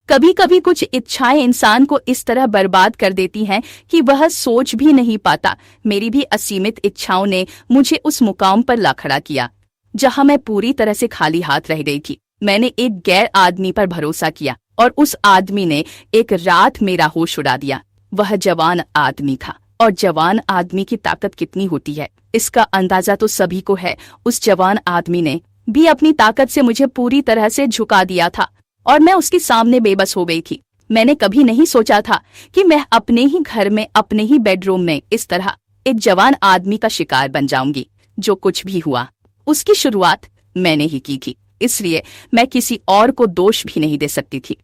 कभी कभी कुछ इच्छाएं इंसान को इस तरह बर्बाद कर देती हैं कि वह सोच भी नहीं पाता। मेरी भी असीमित इच्छाओं ने मुझे उस मुकाम पर ला खड़ा किया जहां मैं पूरी तरह से खाली हाथ रह गई थी। मैंने एक गैर आदमी पर भरोसा किया और उस आदमी ने एक रात मेरा होश उड़ा दिया। वह जवान आदमी था, और जवान आदमी की ताकत कितनी होती है इसका अंदाजा तो सभी को है। उस जवान आदमी ने भी अपनी ताकत से मुझे पूरी तरह से झुका दिया था और मैं उसके सामने बेबस हो गई थी। मैंने कभी नहीं सोचा था कि मैं अपने ही घर में, अपने ही बेडरूम में इस तरह एक जवान आदमी का शिकार बन जाऊंगी। जो कुछ भी हुआ उसकी शुरुआत मैंने ही की थी, इसलिए मैं किसी और को दोष भी नहीं दे सकती थी।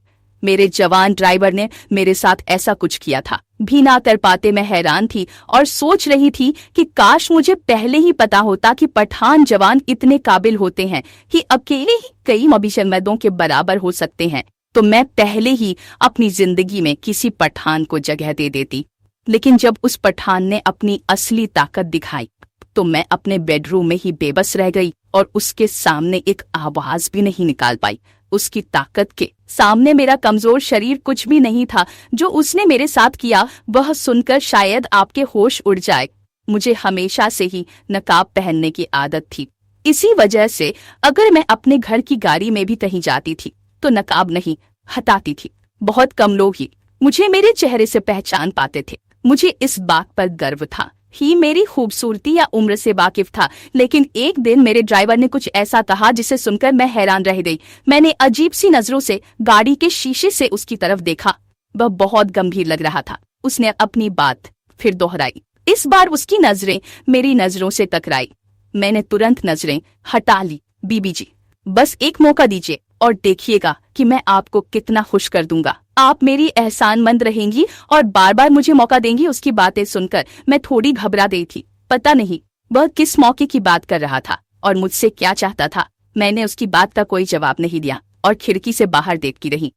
मेरे जवान ड्राइवर ने मेरे साथ ऐसा कुछ किया था भी ना कर पाते। मैं हैरान थी और सोच रही थी कि काश मुझे पहले ही पता होता कि पठान जवान इतने काबिल होते हैं कि अकेले ही कई मबीशमदों के बराबर हो सकते हैं, तो मैं पहले ही अपनी जिंदगी में किसी पठान को जगह दे देती। लेकिन जब उस पठान ने अपनी असली ताकत दिखाई तो मैं अपने बेडरूम में ही बेबस रह गई और उसके सामने एक आवाज भी नहीं निकाल पाई। उसकी ताकत के सामने मेरा कमजोर शरीर कुछ भी नहीं था। जो उसने मेरे साथ किया वह सुनकर शायद आपके होश उड़ जाए। मुझे हमेशा से ही नकाब पहनने की आदत थी, इसी वजह से अगर मैं अपने घर की गाड़ी में भी कहीं जाती थी तो नकाब नहीं हटाती थी। बहुत कम लोग ही मुझे मेरे चेहरे से पहचान पाते थे। मुझे इस बात पर गर्व था ही मेरी खूबसूरती या उम्र से वाकिफ था। लेकिन एक दिन मेरे ड्राइवर ने कुछ ऐसा कहा जिसे सुनकर मैं हैरान रह गई। मैंने अजीब सी नजरों से गाड़ी के शीशे से उसकी तरफ देखा। वह बहुत गंभीर लग रहा था। उसने अपनी बात फिर दोहराई। इस बार उसकी नजरें मेरी नजरों से टकराई। मैंने तुरंत नजरें हटा ली। बीबी जी, बस एक मौका दीजिए और देखिएगा कि मैं आपको कितना खुश कर दूंगा। आप मेरी एहसानमंद रहेंगी और बार बार मुझे मौका देंगी। उसकी बातें सुनकर मैं थोड़ी घबरा गई थी। पता नहीं वह किस मौके की बात कर रहा था और मुझसे क्या चाहता था। मैंने उसकी बात का कोई जवाब नहीं दिया और खिड़की से बाहर देखती रही।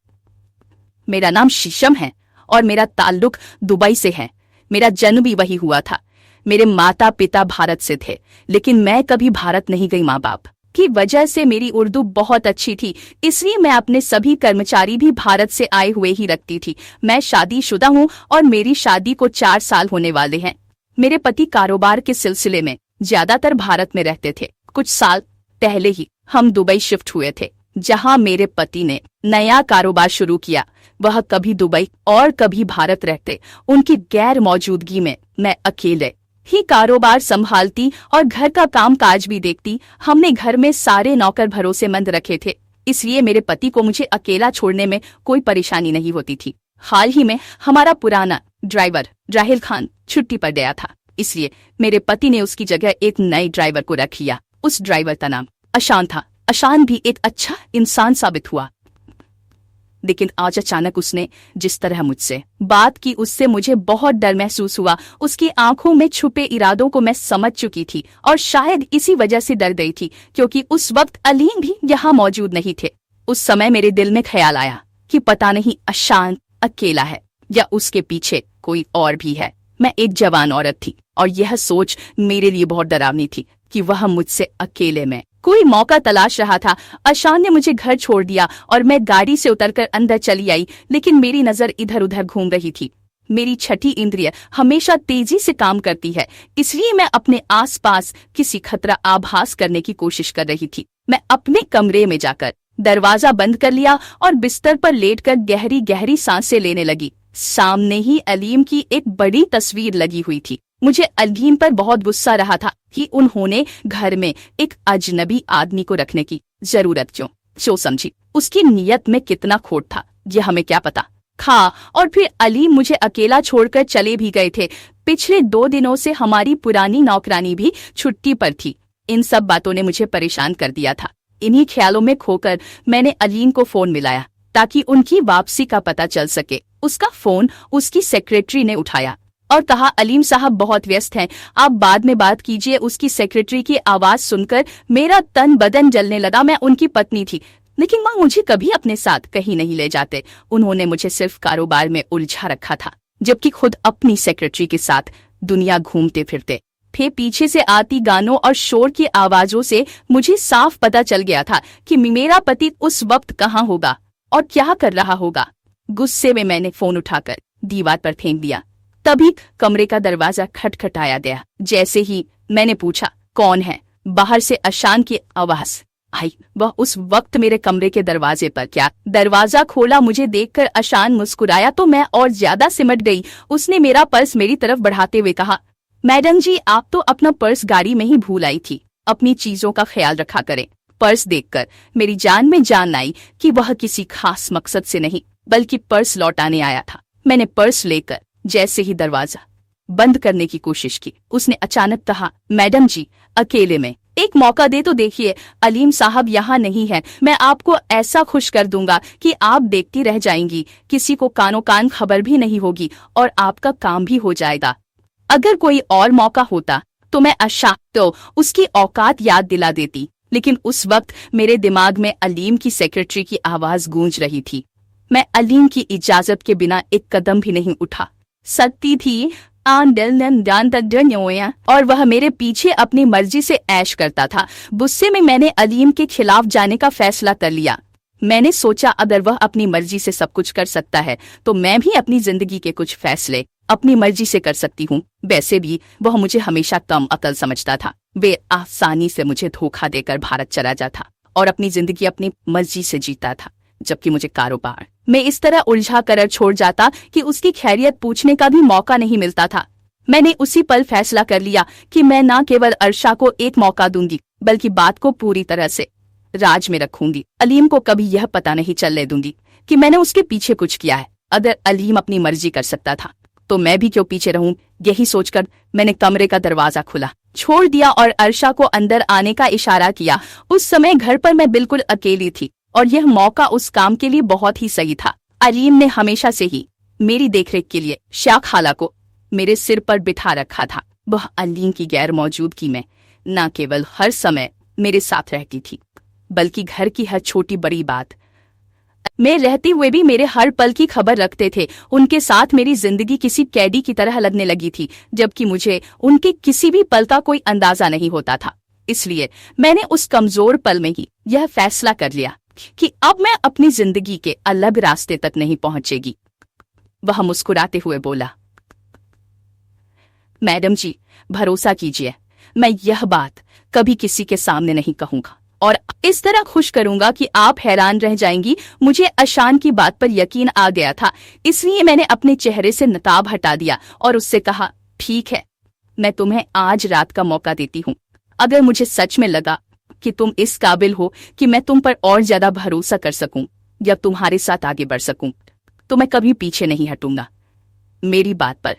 मेरा नाम शीशम है और मेरा ताल्लुक दुबई से है। मेरा जन्म भी वही हुआ था। मेरे माता पिता भारत से थे, लेकिन मैं कभी भारत नहीं गई। माँ बाप की वजह से मेरी उर्दू बहुत अच्छी थी, इसलिए मैं अपने सभी कर्मचारी भी भारत से आए हुए ही रखती थी। मैं शादीशुदा हूँ और मेरी शादी को 4 साल होने वाले हैं। मेरे पति कारोबार के सिलसिले में ज्यादातर भारत में रहते थे। कुछ साल पहले ही हम दुबई शिफ्ट हुए थे, जहाँ मेरे पति ने नया कारोबार शुरू किया। वह कभी दुबई और कभी भारत रहते। उनकी गैर मौजूदगी में मैं अकेले ही कारोबार संभालती और घर का काम काज भी देखती। हमने घर में सारे नौकर भरोसेमंद रखे थे, इसलिए मेरे पति को मुझे अकेला छोड़ने में कोई परेशानी नहीं होती थी। हाल ही में हमारा पुराना ड्राइवर राहिल खान छुट्टी पर गया था, इसलिए मेरे पति ने उसकी जगह एक नए ड्राइवर को रख लिया। उस ड्राइवर का नाम अशान था। अशान भी एक अच्छा इंसान साबित हुआ, लेकिन आज अचानक उसने जिस तरह मुझसे बात की उससे मुझे बहुत डर महसूस हुआ। उसकी आंखों में छुपे इरादों को मैं समझ चुकी थी और शायद इसी वजह से डर गई थी, क्योंकि उस वक्त अलीम भी यहाँ मौजूद नहीं थे। उस समय मेरे दिल में ख्याल आया कि पता नहीं अशान अकेला है या उसके पीछे कोई और भी है। मैं एक जवान औरत थी और यह सोच मेरे लिए बहुत डरावनी थी कि वह मुझसे अकेले में कोई मौका तलाश रहा था। अशान ने मुझे घर छोड़ दिया और मैं गाड़ी से उतरकर अंदर चली आई, लेकिन मेरी नजर इधर उधर घूम रही थी। मेरी छठी इंद्रिय हमेशा तेजी से काम करती है, इसलिए मैं अपने आसपास किसी खतरा आभास करने की कोशिश कर रही थी। मैं अपने कमरे में जाकर दरवाजा बंद कर लिया और बिस्तर पर लेटकर गहरी गहरी सांसें लेने लगी। सामने ही अलीम की एक बड़ी तस्वीर लगी हुई थी। मुझे अलीम पर बहुत गुस्सा रहा था कि उन्होंने घर में एक अजनबी आदमी को रखने की जरूरत क्यों समझी। उसकी नीयत में कितना खोट था यह हमें क्या पता। और फिर अलीम मुझे अकेला छोड़कर चले भी गए थे। पिछले 2 दिनों से हमारी पुरानी नौकरानी भी छुट्टी पर थी। इन सब बातों ने मुझे परेशान कर दिया था। इन्हीं ख्यालों में खोकर मैंने अलीम को फोन मिलाया ताकि उनकी वापसी का पता चल सके। उसका फोन उसकी सेक्रेटरी ने उठाया और कहा, अलीम साहब बहुत व्यस्त हैं, आप बाद में बात कीजिए। उसकी सेक्रेटरी की आवाज सुनकर मेरा तन बदन जलने लगा। मैं उनकी पत्नी थी, लेकिन माँ मुझे कभी अपने साथ कहीं नहीं ले जाते। उन्होंने मुझे सिर्फ कारोबार में उलझा रखा था, जबकि खुद अपनी सेक्रेटरी के साथ दुनिया घूमते फिरते। फिर पीछे से आती गानों और शोर की आवाजों से मुझे साफ पता चल गया था कि मेरा पति उस वक्त कहाँ होगा और क्या कर रहा होगा। गुस्से में मैंने फोन उठाकर दीवार पर फेंक दिया। तभी कमरे का दरवाजा खटखटाया गया। जैसे ही मैंने पूछा कौन है, बाहर से अशान की आवाज आई। वह उस वक्त मेरे कमरे के दरवाजे पर क्या दरवाजा खोला। मुझे देखकर अशान मुस्कुराया तो मैं और ज्यादा सिमट गई। उसने मेरा पर्स मेरी तरफ बढ़ाते हुए कहा, मैडम जी आप तो अपना पर्स गाड़ी में ही भूल आई थी, अपनी चीजों का ख्याल रखा करें। पर्स देखकर मेरी जान में जान आई कि वह किसी खास मकसद से नहीं बल्कि पर्स लौटाने आया था। मैंने पर्स लेकर जैसे ही दरवाजा बंद करने की कोशिश की, उसने अचानक कहा, मैडम जी अकेले में एक मौका दे तो देखिए, अलीम साहब यहाँ नहीं है। मैं आपको ऐसा खुश कर दूंगा कि आप देखती रह जाएंगी, किसी को कानो कान खबर भी नहीं होगी और आपका काम भी हो जाएगा। अगर कोई और मौका होता तो मैं तो उसकी औकात याद दिला देती, लेकिन उस वक्त मेरे दिमाग में अलीम की सेक्रेटरी की आवाज गूंज रही थी। मैं अलीम की इजाजत के बिना एक कदम भी नहीं उठा सकती थी। और वह मेरे पीछे अपनी मर्जी से ऐश करता था। गुस्से में मैंने अलीम के खिलाफ जाने का फैसला कर लिया। मैंने सोचा अगर वह अपनी मर्जी से सब कुछ कर सकता है तो मैं भी अपनी जिंदगी के कुछ फैसले अपनी मर्जी से कर सकती हूँ। वैसे भी वह मुझे हमेशा कम अकल समझता था। वे आसानी से मुझे धोखा देकर भारत चला जाता और अपनी जिंदगी अपनी मर्जी से जीता था, जबकि मुझे कारोबार में इस तरह उलझा कर छोड़ जाता कि उसकी खैरियत पूछने का भी मौका नहीं मिलता था। मैंने उसी पल फैसला कर लिया कि मैं न केवल अर्शा को एक मौका दूंगी बल्कि बात को पूरी तरह से राज में रखूंगी। अलीम को कभी यह पता नहीं चलने दूंगी कि मैंने उसके पीछे कुछ किया है। अगर अलीम अपनी मर्जी कर सकता था तो मैं भी क्यों पीछे रहूं। यही सोचकर मैंने कमरे का दरवाजा खुला छोड़ दिया और अर्शा को अंदर आने का इशारा किया। उस समय घर पर मैं बिल्कुल अकेली थी और यह मौका उस काम के लिए बहुत ही सही था। अलीम ने हमेशा से ही मेरी देखरेख के लिए शाह खाला को मेरे सिर पर बिठा रखा था। वह अलीम की गैर मौजूदगी में न केवल हर समय मेरे साथ रहती थी बल्कि घर की हर छोटी बड़ी बात में रहते हुए भी मेरे हर पल की खबर रखते थे। उनके साथ मेरी जिंदगी किसी कैदी की तरह लगने लगी थी, जबकि मुझे उनके किसी भी पल का कोई अंदाजा नहीं होता था। इसलिए मैंने उस कमजोर पल में ही यह फैसला कर लिया कि अब मैं अपनी जिंदगी के अलग रास्ते तक नहीं पहुंचेगी। वह मुस्कुराते हुए बोला, मैडम जी भरोसा कीजिए, मैं यह बात कभी किसी के सामने नहीं कहूंगा और इस तरह खुश करूंगा कि आप हैरान रह जाएंगी। मुझे अशान की बात पर यकीन आ गया था, इसलिए मैंने अपने चेहरे से नकाब हटा दिया और उससे कहा, ठीक है, मैं तुम्हें आज रात का मौका देती हूँ। अगर मुझे सच में लगा कि तुम इस काबिल हो कि मैं तुम पर और ज्यादा भरोसा कर सकूं या तुम्हारे साथ आगे बढ़ सकूं तो मैं कभी पीछे नहीं हटूंगा। मेरी बात पर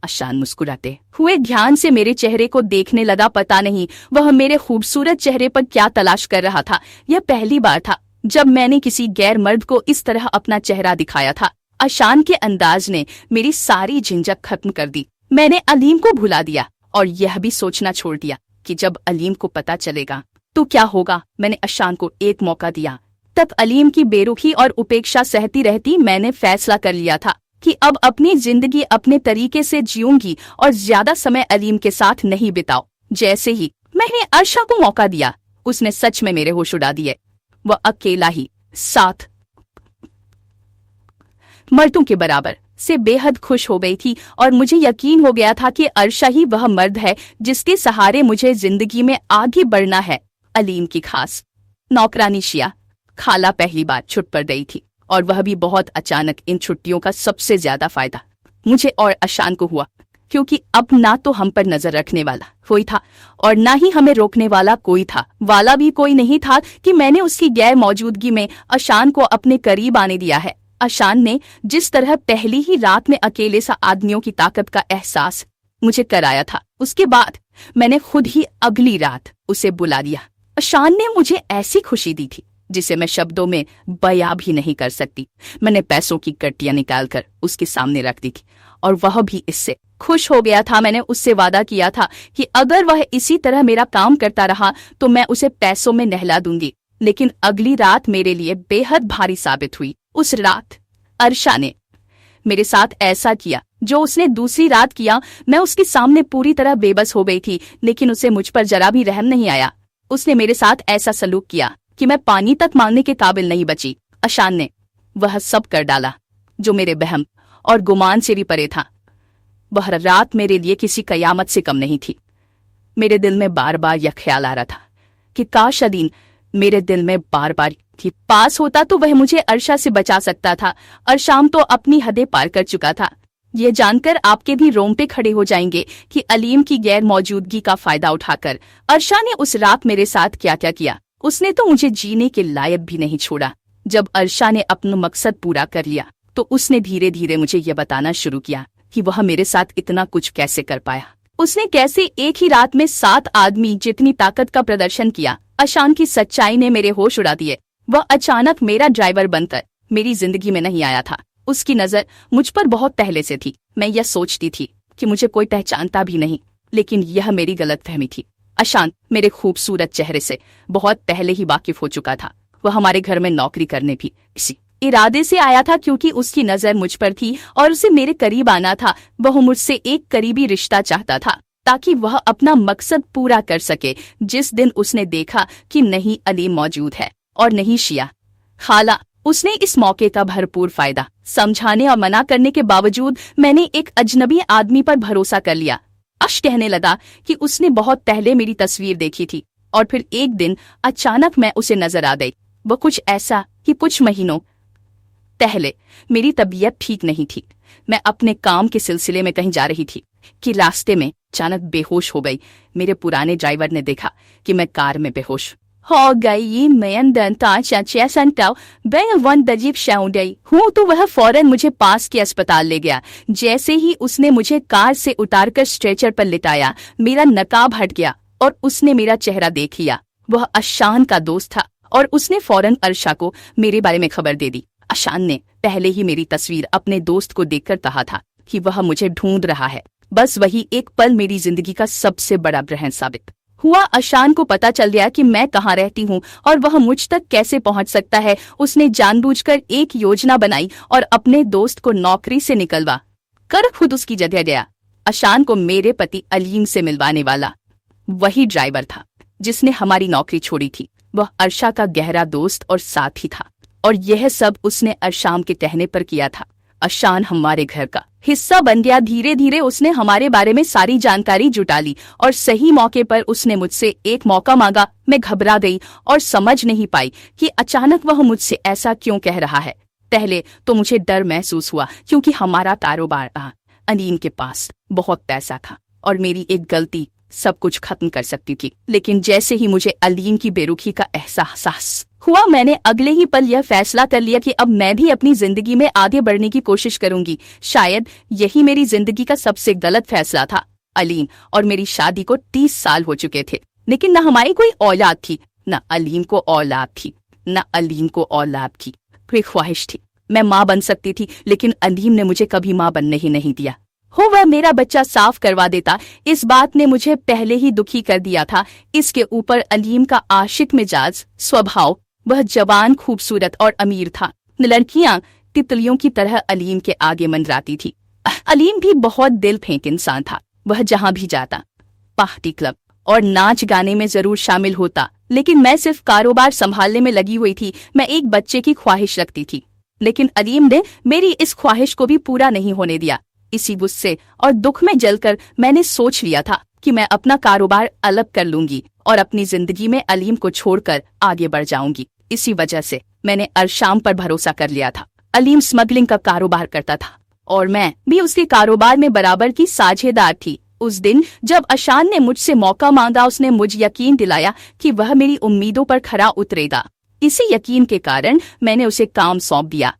अशान मुस्कुराते हुए ध्यान से मेरे चेहरे को देखने लगा। पता नहीं वह मेरे खूबसूरत चेहरे पर क्या तलाश कर रहा था। यह पहली बार था जब मैंने किसी गैर मर्द को इस तरह अपना चेहरा दिखाया था। अशान के अंदाज ने मेरी सारी झिझक खत्म कर दी। मैंने अलीम को भुला दिया और यह भी सोचना छोड़ दिया कि जब अलीम को पता चलेगा तो क्या होगा। मैंने अशान को एक मौका दिया। तब अलीम की बेरुखी और उपेक्षा सहती रहती। मैंने फैसला कर लिया था कि अब अपनी जिंदगी अपने तरीके से जीऊंगी और ज्यादा समय अलीम के साथ नहीं बिताओ। जैसे ही मैंने अर्शा को मौका दिया, उसने सच में मेरे होश उड़ा दिए। वह अकेला ही 7 मर्दों के बराबर से बेहद खुश हो गई थी और मुझे यकीन हो गया था कि अर्शा ही वह मर्द है जिसके सहारे मुझे जिंदगी में आगे बढ़ना है। अलीम की खास नौकरानी शिया खाला पहली बार छुट पर गई थी और वह भी बहुत अचानक। इन छुट्टियों का सबसे ज्यादा फायदा मुझे और अशान को हुआ, क्योंकि अब ना तो हम पर नजर रखने वाला कोई था और ना ही हमें रोकने वाला कोई था। वाला भी कोई नहीं था कि मैंने उसकी गैर मौजूदगी में अशान को अपने करीब आने दिया है। अशान ने जिस तरह पहली ही रात में अकेले सा आदमियों की ताकत का एहसास मुझे कराया था, उसके बाद मैंने खुद ही अगली रात उसे बुला लिया। अशान ने मुझे ऐसी खुशी दी थी जिसे मैं शब्दों में बयां भी नहीं कर सकती। मैंने पैसों की कट्टियां निकालकर उसके सामने रख दी थी और वह भी इससे खुश हो गया था। मैंने उससे वादा किया था कि अगर वह इसी तरह मेरा काम करता रहा तो मैं उसे पैसों में नहला दूंगी। लेकिन अगली रात मेरे लिए बेहद भारी साबित हुई। उस रात अर्शा ने मेरे साथ ऐसा किया जो उसने दूसरी रात किया। मैं उसके सामने पूरी तरह बेबस हो गई थी, लेकिन उसे मुझ पर जरा भी रहम नहीं आया। उसने मेरे साथ ऐसा सलूक किया कि मैं पानी तक मांगने के काबिल नहीं बची। अशान ने वह सब कर डाला जो मेरे वहम और गुमान से भी परे था। वह रात मेरे लिए किसी कयामत से कम नहीं थी। मेरे दिल में बार बार यह ख्याल आ रहा था कि काश अलीम मेरे दिल में बार बार थी पास होता तो वह मुझे अर्शा से बचा सकता था। अरशाम तो अपनी हदें पार कर चुका था। ये जानकर आपके भी रोंगटे खड़े हो जाएंगे कि अलीम की गैर मौजूदगी का फायदा उठाकर अर्शा ने उस रात मेरे साथ क्या क्या किया। उसने तो मुझे जीने के लायक भी नहीं छोड़ा। जब अर्शा ने अपना मकसद पूरा कर लिया तो उसने धीरे धीरे मुझे यह बताना शुरू किया कि वह मेरे साथ इतना कुछ कैसे कर पाया। उसने कैसे एक ही रात में 7 आदमी जितनी ताकत का प्रदर्शन किया। अशान की सच्चाई ने मेरे होश उड़ा दिए। वह अचानक मेरा ड्राइवर बनकर मेरी जिंदगी में नहीं आया था। उसकी नजर मुझ पर बहुत पहले से थी। मैं यह सोचती थी कि मुझे कोई पहचानता भी नहीं, लेकिन यह मेरी गलतफहमी थी। अशान मेरे खूबसूरत चेहरे से बहुत पहले ही वाकिफ हो चुका था। वह हमारे घर में नौकरी करने भी इसी इरादे से आया था क्योंकि उसकी नजर मुझ पर थी और उसे मेरे करीब आना था। वह मुझसे एक करीबी रिश्ता चाहता था ताकि वह अपना मकसद पूरा कर सके। जिस दिन उसने देखा कि नहीं अलीम मौजूद है और नहीं शिया खाला, उसने इस मौके का भरपूर फायदा समझाने और मना करने के बावजूद मैंने एक अजनबी आदमी पर भरोसा कर लिया। अश कहने लगा कि उसने बहुत पहले मेरी तस्वीर देखी थी और फिर एक दिन अचानक मैं उसे नजर आ गई। वो कुछ ऐसा कि कुछ महीनों पहले मेरी तबीयत ठीक नहीं थी। मैं अपने काम के सिलसिले में कहीं जा रही थी कि रास्ते में अचानक बेहोश हो गई। मेरे पुराने ड्राइवर ने देखा कि मैं कार में बेहोश हो गई। तो वह फौरन मुझे पास के अस्पताल ले गया। जैसे ही उसने मुझे कार से उतारकर स्ट्रेचर पर लिटाया, मेरा नकाब हट गया और उसने मेरा चेहरा देख लिया। वह अशान का दोस्त था और उसने फौरन अर्शा को मेरे बारे में खबर दे दी। अशान ने पहले ही मेरी तस्वीर अपने दोस्त को देखकर कहा था कि वह मुझे ढूंढ रहा है। बस वही एक पल मेरी जिंदगी का सबसे बड़ा ग्रहण साबित हुआ। अशान को पता चल गया कि मैं कहाँ रहती हूँ और वह मुझ तक कैसे पहुँच सकता है। उसने जानबूझकर एक योजना बनाई और अपने दोस्त को नौकरी से निकलवा कर खुद उसकी जगह गया। अशान को मेरे पति अलीम से मिलवाने वाला वही ड्राइवर था जिसने हमारी नौकरी छोड़ी थी। वह अर्शा का गहरा दोस्त और साथी था और यह सब उसने अरशाम के कहने पर किया था। अशान हमारे घर का हिस्सा बन गया। धीरे धीरे उसने हमारे बारे में सारी जानकारी जुटा ली और सही मौके पर उसने मुझसे एक मौका मांगा। मैं घबरा गई और समझ नहीं पाई कि अचानक वह मुझसे ऐसा क्यों कह रहा है। पहले तो मुझे डर महसूस हुआ क्योंकि हमारा कारोबार अलीम के पास बहुत पैसा था और मेरी एक गलती सब कुछ खत्म कर सकती थी। लेकिन जैसे ही मुझे अलीम की बेरुखी का एहसास हुआ, मैंने अगले ही पल यह फैसला कर लिया कि अब मैं भी अपनी जिंदगी में आगे बढ़ने की कोशिश करूंगी। शायद यही मेरी जिंदगी का सबसे गलत फैसला था। अलीम और मेरी शादी को 30 साल हो चुके थे, लेकिन न हमारी कोई औलाद थी, न अलीम को औलाद थी, न अलीम को औलाद की कोई ख्वाहिश थी। मैं माँ बन सकती थी, लेकिन अलीम ने मुझे कभी माँ बनने ही नहीं दिया। हो वह मेरा बच्चा साफ करवा देता, इस बात ने मुझे पहले ही दुखी कर दिया था। इसके ऊपर अलीम का आशिक मिजाज स्वभाव, वह जवान, खूबसूरत और अमीर था। लड़कियां तितलियों की तरह अलीम के आगे मंडराती थी। अलीम भी बहुत दिल फेंक इंसान था। वह जहां भी जाता पार्टी, क्लब और नाच गाने में जरूर शामिल होता, लेकिन मैं सिर्फ कारोबार संभालने में लगी हुई थी। मैं एक बच्चे की ख्वाहिश रखती थी, लेकिन अलीम ने मेरी इस ख्वाहिश को भी पूरा नहीं होने दिया। इसी गुस्से और दुख में जलकर मैंने सोच लिया था कि मैं अपना कारोबार अलग कर लूंगी और अपनी जिंदगी में अलीम को छोड़कर आगे बढ़ जाऊंगी। इसी वजह से मैंने अरशाम पर भरोसा कर लिया था। अलीम स्मगलिंग का कारोबार करता था और मैं भी उसके कारोबार में बराबर की साझेदार थी। उस दिन जब अशान ने मुझसे मौका मांगा, उसने मुझे यकीन दिलाया कि वह मेरी उम्मीदों पर खरा उतरेगा। इसी यकीन के कारण मैंने उसे काम सौंप दिया।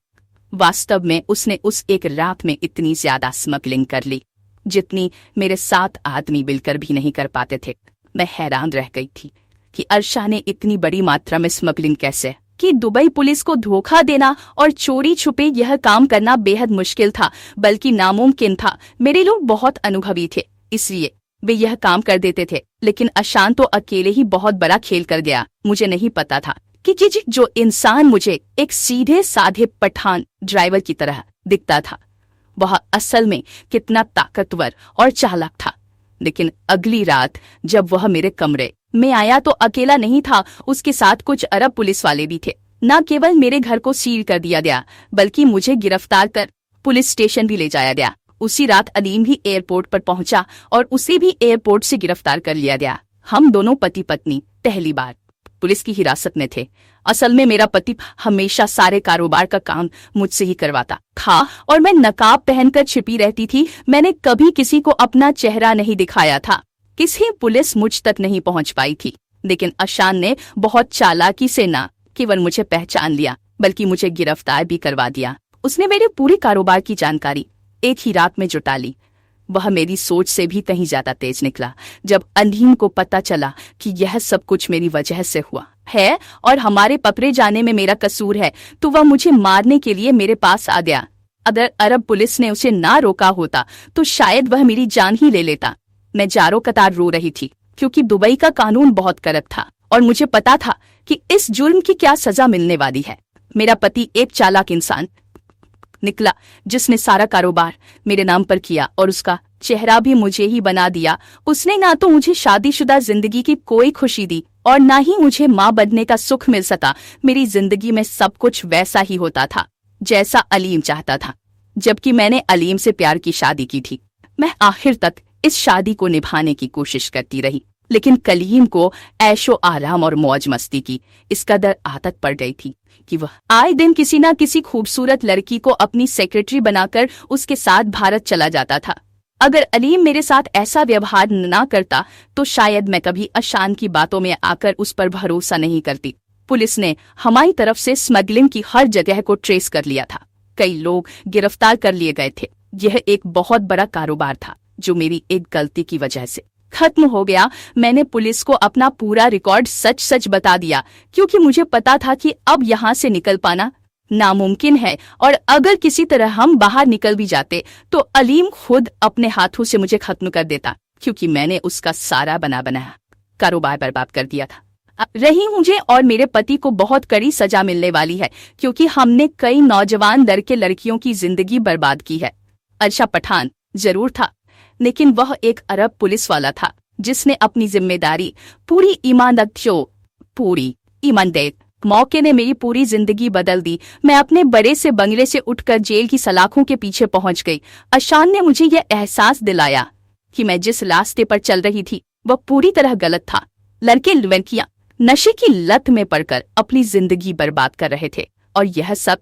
वास्तव में उसने उस एक रात में इतनी ज्यादा स्मगलिंग कर ली जितनी मेरे 7 आदमी मिलकर भी नहीं कर पाते थे। मैं हैरान रह गई थी कि अर्शा ने इतनी बड़ी मात्रा में स्मगलिंग कैसे कि दुबई पुलिस को धोखा देना और चोरी छुपे यह काम करना बेहद मुश्किल था, बल्कि नामुमकिन था। मेरे लोग बहुत अनुभवी थे, इसलिए वे यह काम कर देते थे, लेकिन अशान तो अकेले ही बहुत बड़ा खेल कर गया। मुझे नहीं पता था कि जो इंसान मुझे एक सीधे साधे पठान ड्राइवर की तरह दिखता था, वह असल में कितना ताकतवर और चालाक था। लेकिन अगली रात जब वह मेरे कमरे में आया तो अकेला नहीं था, उसके साथ कुछ अरब पुलिस वाले भी थे। न केवल मेरे घर को सील कर दिया गया, बल्कि मुझे गिरफ्तार कर पुलिस स्टेशन भी ले जाया गया। उसी रात अलीम भी एयरपोर्ट पर पहुंचा और उसे भी एयरपोर्ट से गिरफ्तार कर लिया गया। हम दोनों पति पत्नी पहली बार पुलिस की हिरासत में थे। असल में मेरा पति हमेशा सारे कारोबार का काम मुझसे ही करवाता था और मैं नकाब पहनकर छिपी रहती थी। मैंने कभी किसी को अपना चेहरा नहीं दिखाया था। किसी पुलिस मुझ तक नहीं पहुंच पाई थी, लेकिन अशान ने बहुत चालाकी से न केवल मुझे पहचान लिया, बल्कि मुझे गिरफ्तार भी करवा दिया। उसने मेरे पूरे कारोबार की जानकारी एक ही रात में जुटा ली। वह मेरी सोच से भी कहीं ज्यादा तेज निकला। जब अलीम को पता चला कि यह सब कुछ मेरी वजह से हुआ है और हमारे पकड़े जाने में मेरा कसूर है, तो वह मुझे मारने के लिए मेरे पास आ गया। अगर अरब पुलिस ने उसे ना रोका होता तो शायद वह मेरी जान ही ले लेता। मैं जारो कतार रो रही थी, क्योंकि दुबई का कानून बहुत कड़क था और मुझे पता था कि इस जुर्म की क्या सजा मिलने वाली है। मेरा पति एक चालाक इंसान निकला, जिसने सारा कारोबार मेरे नाम पर किया और उसका चेहरा भी मुझे ही बना दिया। उसने ना तो मुझे शादीशुदा जिंदगी की कोई खुशी दी और ना ही मुझे माँ बनने का सुख मिल सका। मेरी जिंदगी में सब कुछ वैसा ही होता था जैसा अलीम चाहता था, जबकि मैंने अलीम से प्यार की शादी की थी। मैं आखिर तक इस शादी को निभाने की कोशिश करती रही, लेकिन कलीम को ऐशो आराम और मौज मस्ती की इस कदर आदत पड़ गई थी कि वह आए दिन किसी न किसी खूबसूरत लड़की को अपनी सेक्रेटरी बनाकर उसके साथ भारत चला जाता था। अगर अलीम मेरे साथ ऐसा व्यवहार न करता तो शायद मैं कभी अशान की बातों में आकर उस पर भरोसा नहीं करती। पुलिस ने हमारी तरफ से स्मगलिंग की हर जगह को ट्रेस कर लिया था। कई लोग गिरफ्तार कर लिए गए थे। यह एक बहुत बड़ा कारोबार था जो मेरी एक गलती की वजह से खत्म हो गया। मैंने पुलिस को अपना पूरा रिकॉर्ड सच सच बता दिया, क्योंकि मुझे पता था कि अब यहाँ से निकल पाना नामुमकिन है, और अगर किसी तरह हम बाहर निकल भी जाते तो अलीम खुद अपने हाथों से मुझे खत्म कर देता, क्योंकि मैंने उसका सारा बनाया कारोबार बर्बाद कर दिया था। रही मुझे और मेरे पति को बहुत कड़ी सजा मिलने वाली है, क्योंकि हमने कई नौजवान लड़के लड़कियों की जिंदगी बर्बाद की है। अर्शा पठान जरूर था, लेकिन वह एक अरब पुलिस वाला था जिसने अपनी जिम्मेदारी पूरी ईमानदारी मौके ने मेरी पूरी जिंदगी बदल दी। मैं अपने बड़े से बंगले से उठकर जेल की सलाखों के पीछे पहुंच गई। अशान ने मुझे यह एहसास दिलाया कि मैं जिस रास्ते पर चल रही थी वह पूरी तरह गलत था। लड़के लड़कियां नशे की लत में पड़कर अपनी जिंदगी बर्बाद कर रहे थे, और यह सब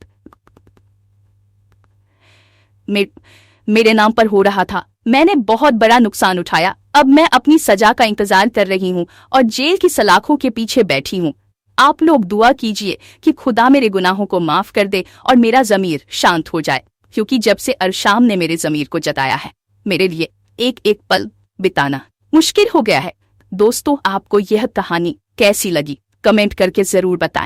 मेरे नाम पर हो रहा था। मैंने बहुत बड़ा नुकसान उठाया। अब मैं अपनी सजा का इंतजार कर रही हूँ और जेल की सलाखों के पीछे बैठी हूँ। आप लोग दुआ कीजिए कि खुदा मेरे गुनाहों को माफ कर दे और मेरा ज़मीर शांत हो जाए, क्योंकि जब से अरशाम ने मेरे ज़मीर को जताया है, मेरे लिए एक एक पल बिताना मुश्किल हो गया है। दोस्तों, आपको यह कहानी कैसी लगी कमेंट करके जरूर बताएं।